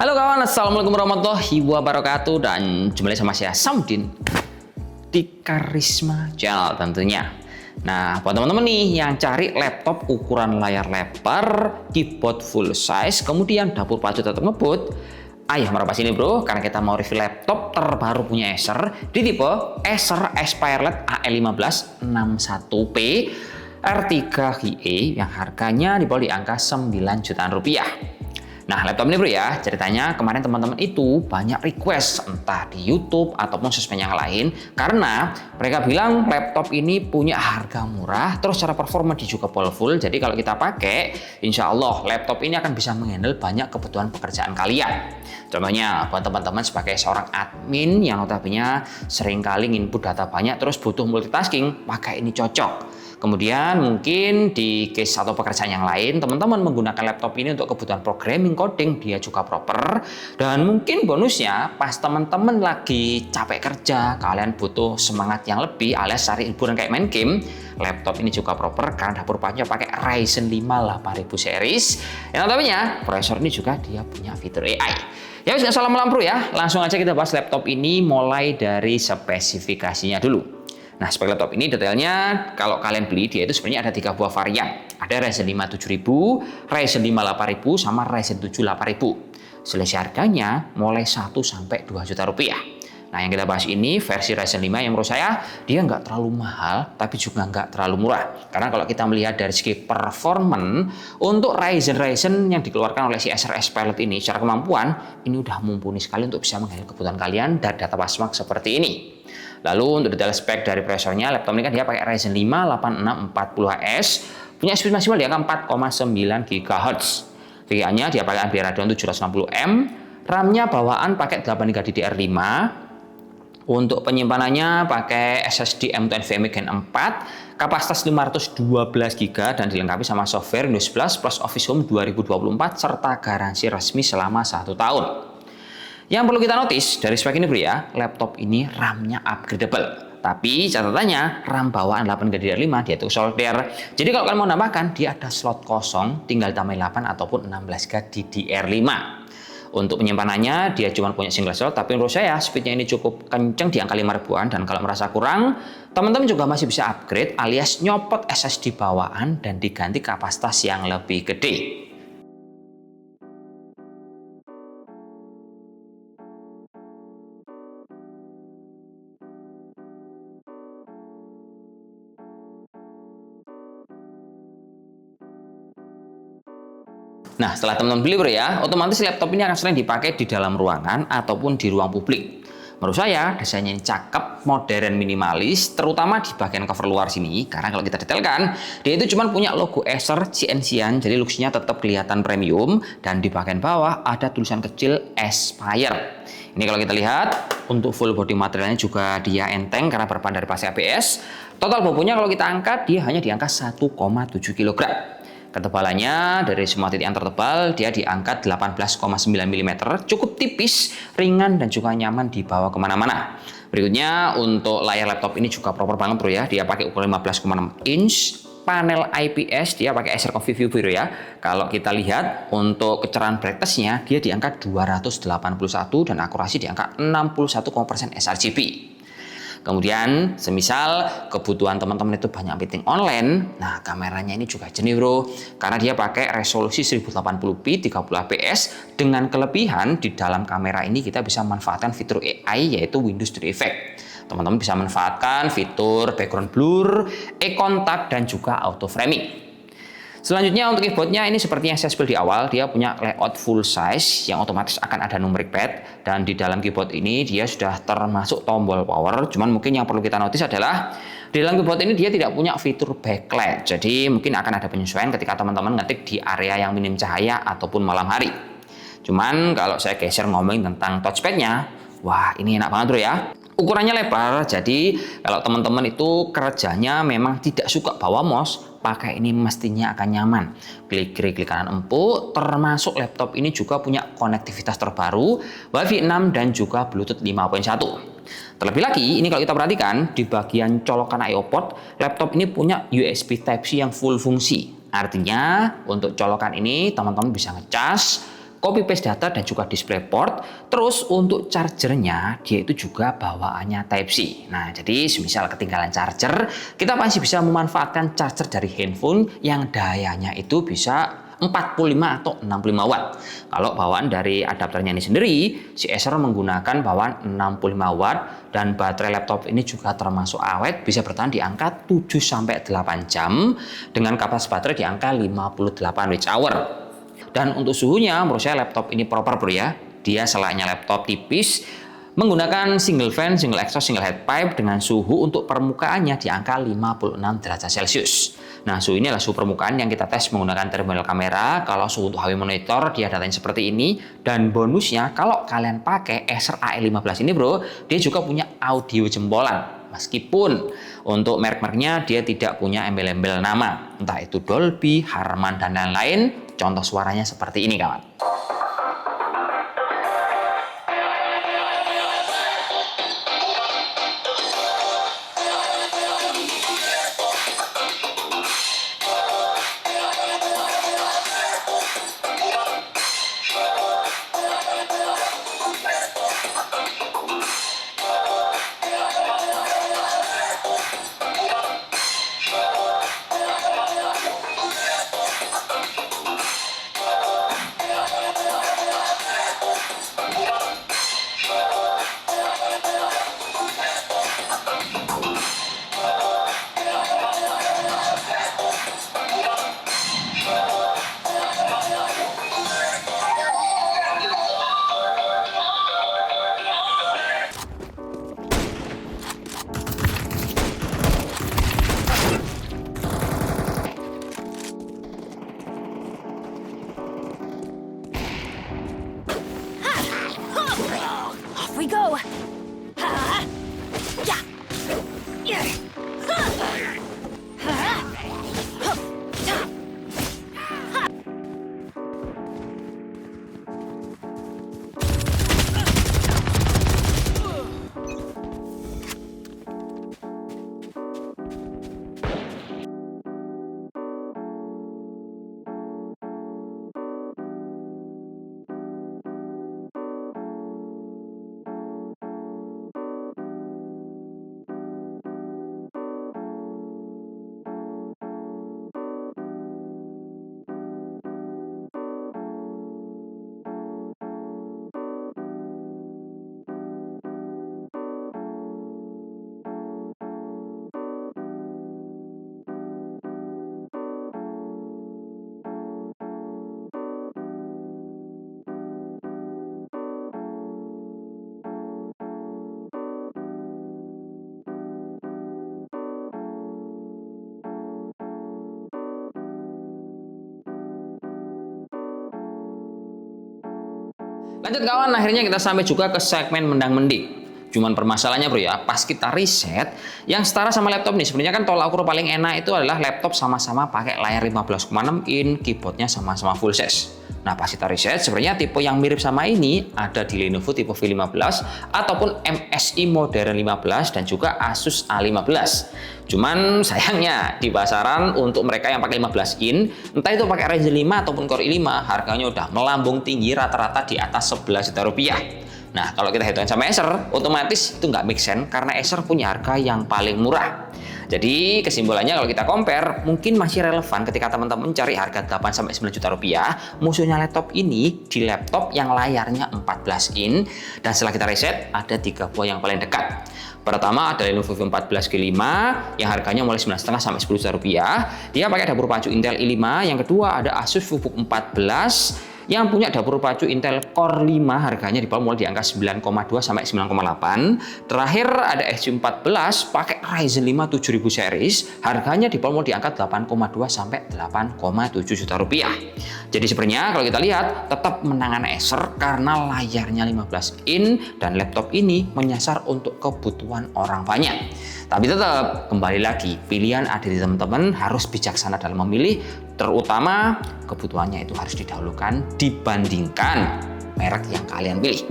Halo kawan, assalamualaikum warahmatullahi wabarakatuh, dan jumpa lagi sama saya Samudin di Karisma Channel tentunya. Nah, buat teman-teman nih yang cari laptop ukuran layar lebar, keyboard full size, kemudian dapur pacu tetap ngebut, ayo merapat sini bro, karena kita mau review laptop terbaru punya Acer di tipe Acer Aspirelite AE1561P R3GE yang harganya di bawah di angka 9 jutaan rupiah. Nah, laptop ini bro ya, ceritanya kemarin teman-teman itu banyak request entah di YouTube ataupun sosmed yang lain karena mereka bilang laptop ini punya harga murah, terus cara performa dia juga powerful. Jadi kalau kita pakai, insya Allah laptop ini akan bisa menghandle banyak kebutuhan pekerjaan kalian. Contohnya buat teman-teman sebagai seorang admin yang notabene seringkali input data banyak terus butuh multitasking, pakai ini cocok. Kemudian mungkin di case atau pekerjaan yang lain, teman-teman menggunakan laptop ini untuk kebutuhan programming, coding, dia juga proper. Dan mungkin bonusnya pas teman-teman lagi capek kerja, kalian butuh semangat yang lebih alias cari hiburan kayak main game, laptop ini juga proper karena dapur pacunya pakai Ryzen 5 8000 series. Yang notabene prosesor ini juga dia punya fitur AI. Ya wis, nggak salah melampau ya, langsung aja kita bahas laptop ini mulai dari spesifikasinya dulu. Nah, spek laptop ini detailnya kalau kalian beli dia itu sebenarnya ada 3 buah varian. Ada Ryzen 5 7000, Ryzen 5 8000, sama Ryzen 7 8000. Selisih harganya mulai 1 sampai 2 juta rupiah. Nah, yang kita bahas ini versi Ryzen 5 yang menurut saya dia nggak terlalu mahal, tapi juga nggak terlalu murah. Karena kalau kita melihat dari segi performan, untuk Ryzen yang dikeluarkan oleh si Acer Aspirelite ini, secara kemampuan, ini udah mumpuni sekali untuk bisa menghandle kebutuhan kalian dan data pasmak seperti ini. Lalu untuk detail spek dari prosesornya, laptop ini kan dia pakai Ryzen 5 8640HS, punya speed maksimal di angka 4,9 GHz. VGA-nya dia pakai Nvidia Radeon 760M, RAM-nya bawaan pakai 8GB DDR5. Untuk penyimpanannya pakai SSD M.2 NVMe Gen 4, kapasitas 512GB dan dilengkapi sama software Windows 11 plus Office Home 2024 serta garansi resmi selama 1 tahun. Yang perlu kita notice dari spek ini bro ya, laptop ini RAM-nya upgradable. Tapi catatannya RAM bawaan 8GB DDR5 dia itu solder. Jadi kalau kalian mau nambahkan, dia ada slot kosong, tinggal tambah 8 ataupun 16GB DDR5. Untuk penyimpanannya dia cuma punya single slot, tapi menurut saya speednya ini cukup kenceng di angka 5 ribuan. Dan kalau merasa kurang, teman-teman juga masih bisa upgrade alias nyopot SSD bawaan dan diganti kapasitas yang lebih gede. Nah, setelah teman-teman beli bro ya, otomatis laptop ini akan sering dipakai di dalam ruangan ataupun di ruang publik. Menurut saya, desainnya ini cakep, modern, minimalis, terutama di bagian cover luar sini. Karena kalau kita detailkan, dia itu cuma punya logo Acer CNC-an, jadi looks-nya tetap kelihatan premium. Dan di bagian bawah ada tulisan kecil Aspire. Ini kalau kita lihat, untuk full body materialnya juga dia enteng karena berbahan dari plastik ABS. Total bobotnya kalau kita angkat, dia hanya di angka 1,7 kg. Ketebalannya dari semua titik yang tertebal dia diangkat 18,9 mm, cukup tipis, ringan dan juga nyaman dibawa kemana-mana. Berikutnya untuk layar laptop ini juga proper banget bro ya, dia pakai ukuran 15,6 inch, panel IPS dia pakai Acer Coffee View bro ya. Kalau kita lihat untuk kecerahan brightness-nya dia di angka 281 dan akurasi di angka 61% sRGB. Kemudian semisal kebutuhan teman-teman itu banyak meeting online, nah kameranya ini juga jernih bro, karena dia pakai resolusi 1080p 30 fps dengan kelebihan di dalam kamera ini kita bisa manfaatkan fitur AI yaitu Windows 3 Effect. Teman-teman bisa manfaatkan fitur background blur, eye contact dan juga auto framing. Selanjutnya untuk keyboardnya ini seperti yang saya spill di awal, dia punya layout full size yang otomatis akan ada numeric pad, dan di dalam keyboard ini dia sudah termasuk tombol power. Cuman mungkin yang perlu kita notice adalah di dalam keyboard ini dia tidak punya fitur backlight, jadi mungkin akan ada penyesuaian ketika teman-teman ngetik di area yang minim cahaya ataupun malam hari. Cuman kalau saya geser ngomongin tentang touchpadnya, wah ini enak banget bro ya. Ukurannya lebar, jadi kalau teman-teman itu kerjanya memang tidak suka bawa mouse, pakai ini mestinya akan nyaman. Klik kiri, klik kanan empuk, termasuk laptop ini juga punya konektivitas terbaru, Wi-Fi 6 dan juga Bluetooth 5.1. Terlebih lagi, ini kalau kita perhatikan, di bagian colokan I/O port, laptop ini punya USB Type-C yang full fungsi. Artinya, untuk colokan ini teman-teman bisa ngecas, copy paste data dan juga DisplayPort. Terus untuk chargernya dia itu juga bawaannya Type-C. Nah, jadi semisal ketinggalan charger, kita masih bisa memanfaatkan charger dari handphone yang dayanya itu bisa 45 atau 65 watt. Kalau bawaan dari adapternya ini sendiri, si Acer menggunakan bawaan 65 watt dan baterai laptop ini juga termasuk awet, bisa bertahan di angka 7-8 jam dengan kapasitas baterai di angka 58 Wh. Dan untuk suhunya, menurut saya laptop ini proper bro ya. Dia selainnya laptop tipis, menggunakan single fan, single exhaust, single head pipe dengan suhu untuk permukaannya di angka 56 derajat Celcius. Nah, suhu ini adalah suhu permukaan yang kita tes menggunakan terminal kamera. Kalau suhu untuk HW monitor, dia datanya seperti ini. Dan bonusnya, kalau kalian pakai Acer AE15 ini bro, dia juga punya audio jempolan. Meskipun untuk merek-mereknya dia tidak punya embel-embel nama. Entah itu Dolby, Harman, dan lain-lain. Contoh suaranya seperti ini kawan. Off we go. Lanjut kawan, akhirnya kita sampai juga ke segmen mendang-mending. Cuman permasalahannya bro ya, pas kita riset, yang setara sama laptop nih, sebenarnya kan tolak ukur paling enak itu adalah laptop sama-sama pakai layar 15,6 in, keyboardnya sama-sama full size. Nah pas kita riset, sebenarnya tipe yang mirip sama ini ada di Lenovo tipe V15 ataupun MSI Modern 15 dan juga Asus A15. Cuman sayangnya di pasaran untuk mereka yang pakai 15 in, entah itu pakai Ryzen 5 ataupun Core i5, harganya udah melambung tinggi rata-rata di atas 11 juta rupiah. Nah, kalau kita hitungin sama Acer, otomatis itu nggak make sense karena Acer punya harga yang paling murah. Jadi kesimpulannya kalau kita compare, mungkin masih relevan ketika teman-teman mencari harga 8-9 juta rupiah, musuhnya laptop ini di laptop yang layarnya 14 in, dan setelah kita riset, ada 3 buah yang paling dekat. Pertama ada Lenovo V14 G5 yang harganya mulai 9,5 sampai 10 juta rupiah. Dia pakai dapur pacu Intel i5. Yang kedua ada Asus VivoBook 14 yang punya dapur pacu Intel Core 5, harganya di bawah mulai di angka 9,2 sampai 9,8. Terakhir ada SG14 pakai Ryzen 5 7000 series, harganya di bawah mulai di angka 8,2 sampai 8,7 juta rupiah. Jadi sebenarnya kalau kita lihat tetap menangan Acer karena layarnya 15 in dan laptop ini menyasar untuk kebutuhan orang banyak. Tapi tetap kembali lagi, pilihan ada di teman-teman, harus bijaksana dalam memilih, terutama kebutuhannya itu harus didahulukan dibandingkan merek yang kalian pilih.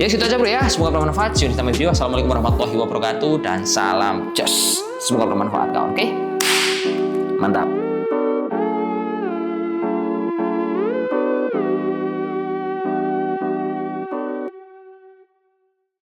Ya segitu aja bro ya, semoga bermanfaat. See you di video. Assalamualaikum warahmatullahi wabarakatuh dan salam jos. Semoga bermanfaat kawan, oke? Mantap.